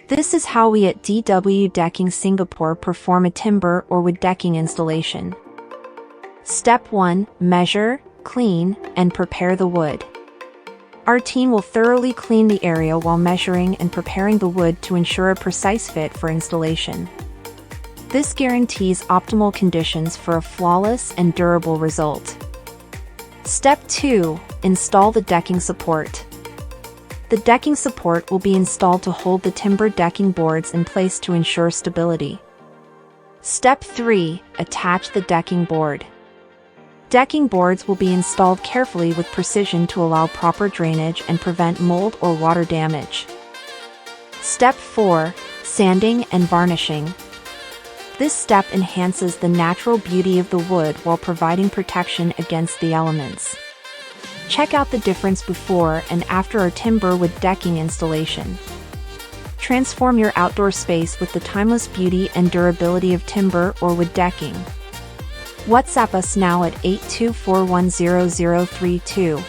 This is how we at DW Decking Singapore perform a timber or wood decking installation. Step 1. Measure, clean, and prepare the wood. Our team will thoroughly clean the area while measuring and preparing the wood to ensure a precise fit for installation. This guarantees optimal conditions for a flawless and durable result. Step 2. Install the decking support. The decking support will be installed to hold the timber decking boards in place to ensure stability. Step 3. Attach the decking board. Decking boards will be installed carefully with precision to allow proper drainage and prevent mold or water damage. Step 4. Sanding and varnishing. This step enhances the natural beauty of the wood while providing protection against the elements. Check out the difference before and after our timber wood decking installation. Transform your outdoor space with the timeless beauty and durability of timber or wood decking. WhatsApp us now at 824100032.